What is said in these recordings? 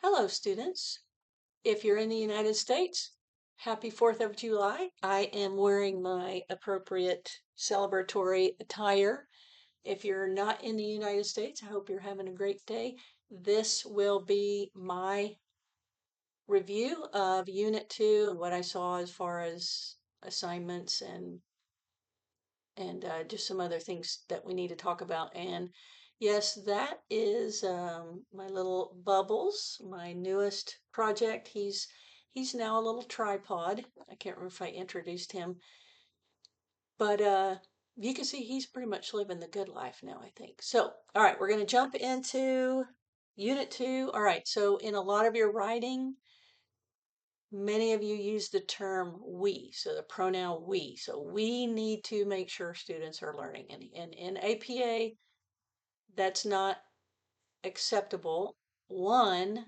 Hello, students. If you're in the United States, happy 4th of July. I am wearing my appropriate celebratory attire. If you're not in the United States, I hope you're having a great day. This will be my review of Unit 2 and what I saw as far as assignments and just some other things that we need to talk about. And yes, that is my little Bubbles, my newest project. He's now a little tripod. I can't remember if I introduced him, but you can see he's pretty much living the good life now, I think. So, all right, we're going to jump into Unit 2. All right, so in a lot of your writing, many of you use the term we, so the pronoun we. So we need to make sure students are learning. And in APA, that's not acceptable. One,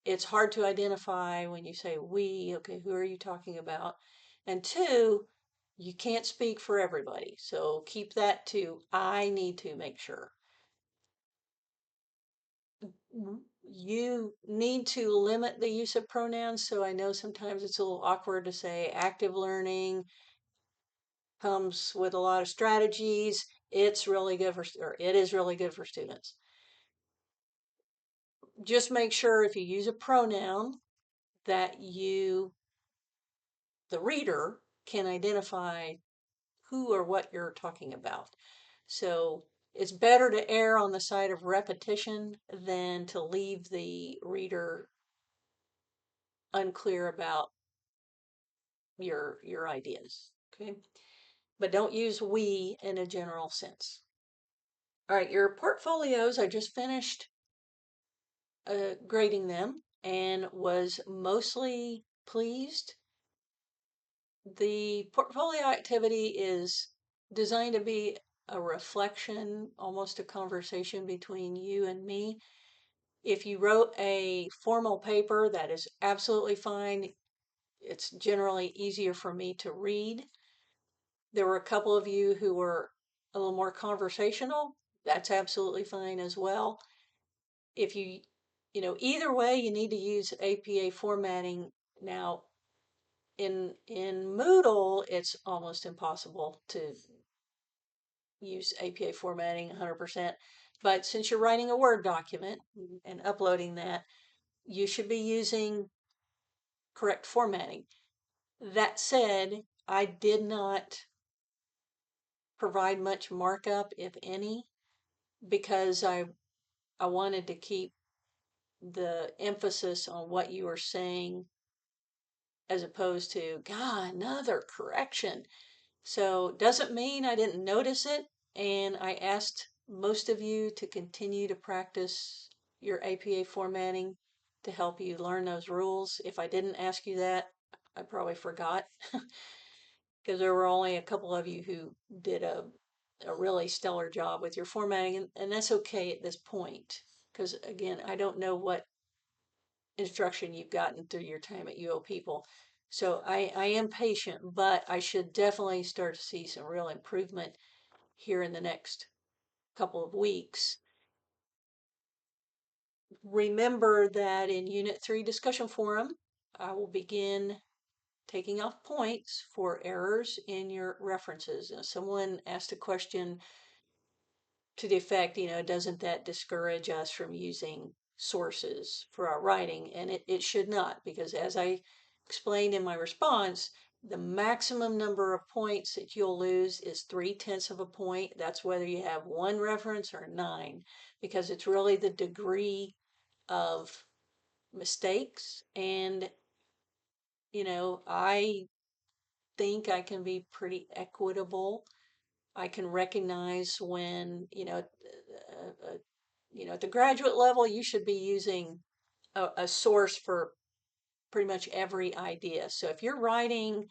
it's hard to identify when you say we, okay, who are you talking about? And two, you can't speak for everybody. So keep that to I need to make sure. You need to limit the use of pronouns. So I know sometimes it's a little awkward to say active learning comes with a lot of strategies. It's really good for, or it is really good for students. Just make sure if you use a pronoun that the reader, can identify who or what you're talking about. So it's better to err on the side of repetition than to leave the reader unclear about your ideas. Okay. But don't use we in a general sense. All right, your portfolios, I just finished grading them and was mostly pleased. The portfolio activity is designed to be a reflection, almost a conversation between you and me. If you wrote a formal paper, that is absolutely fine. It's generally easier for me to read. There were a couple of you who were a little more conversational. That's absolutely fine as well. If either way, you need to use APA formatting. Now, in Moodle, it's almost impossible to use APA formatting 100%. But since you're writing a Word document and uploading that, you should be using correct formatting. That said, I did not provide much markup, if any, because I wanted to keep the emphasis on what you were saying as opposed to, God, another correction. So doesn't mean I didn't notice it. And I asked most of you to continue to practice your APA formatting to help you learn those rules. If I didn't ask you that, I probably forgot because there were only a couple of you who did a really stellar job with your formatting. And that's okay at this point. Because again, I don't know what instruction you've gotten through your time at UO People. So I am patient, but I should definitely start to see some real improvement here in the next couple of weeks. Remember that in Unit 3 discussion forum, I will begin taking off points for errors in your references. Someone asked a question to the effect, doesn't that discourage us from using sources for our writing? And it should not, because as I explained in my response, the maximum number of points that you'll lose is 3/10 of a point. That's whether you have one reference or 9, because it's really the degree of mistakes. And, I think I can be pretty equitable. I can recognize when, at the graduate level, you should be using a source for pretty much every idea. So if you're writing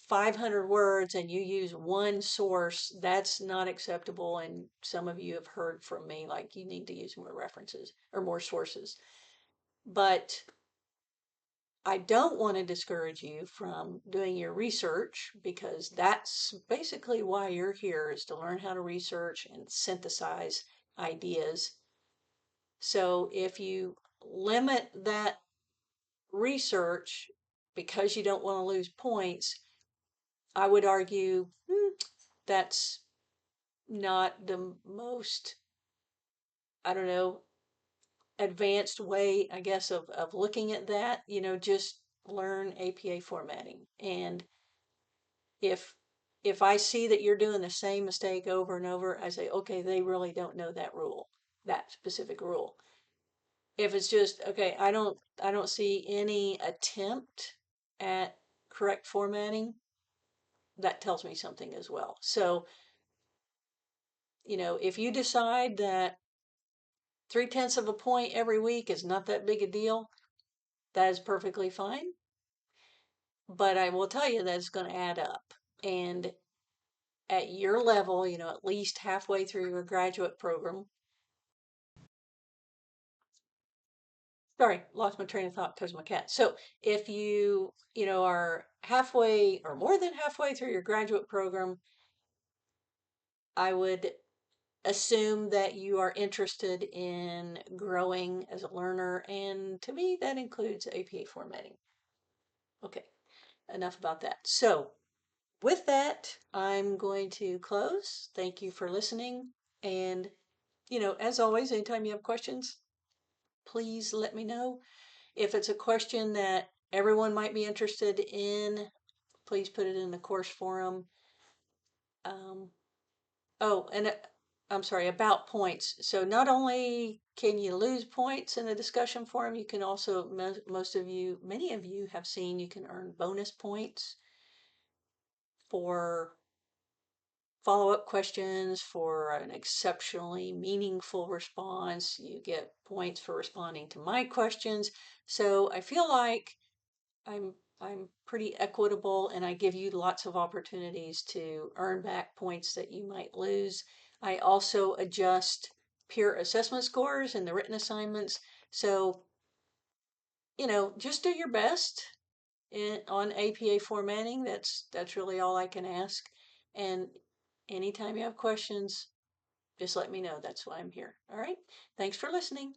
500 words and you use one source, that's not acceptable. And some of you have heard from me, like you need to use more references or more sources. But I don't want to discourage you from doing your research, because that's basically why you're here, is to learn how to research and synthesize ideas. So if you limit that research because you don't want to lose points, I would argue that's not the most, I don't know, advanced way, I guess, of looking at that. Just learn APA formatting. And if if I see that you're doing the same mistake over and over, I say, okay, they really don't know that rule, that specific rule. If it's just, okay, I don't see any attempt at correct formatting, that tells me something as well. So, if you decide that 3/10 of a point every week is not that big a deal, that is perfectly fine. But I will tell you that it's going to add up. And at your level, at least halfway through your graduate program, sorry, lost my train of thought because of my cat. So if are halfway or more than halfway through your graduate program, I would assume that you are interested in growing as a learner. And to me, that includes APA formatting. Okay, enough about that. So with that, I'm going to close. Thank you for listening. And, as always, anytime you have questions, please let me know. If it's a question that everyone might be interested in, please put it in the course forum. Um, oh, and I'm sorry, about points. So not only can you lose points in the discussion forum, you can also, many of you have seen you can earn bonus points for follow-up questions, for an exceptionally meaningful response. You get points for responding to my questions. So I feel like I'm I'm pretty equitable, and I give you lots of opportunities to earn back points that you might lose. I also adjust peer assessment scores in the written assignments. So, just do your best on APA formatting. That's really all I can ask. And anytime you have questions, just let me know. That's why I'm here. All right. Thanks for listening.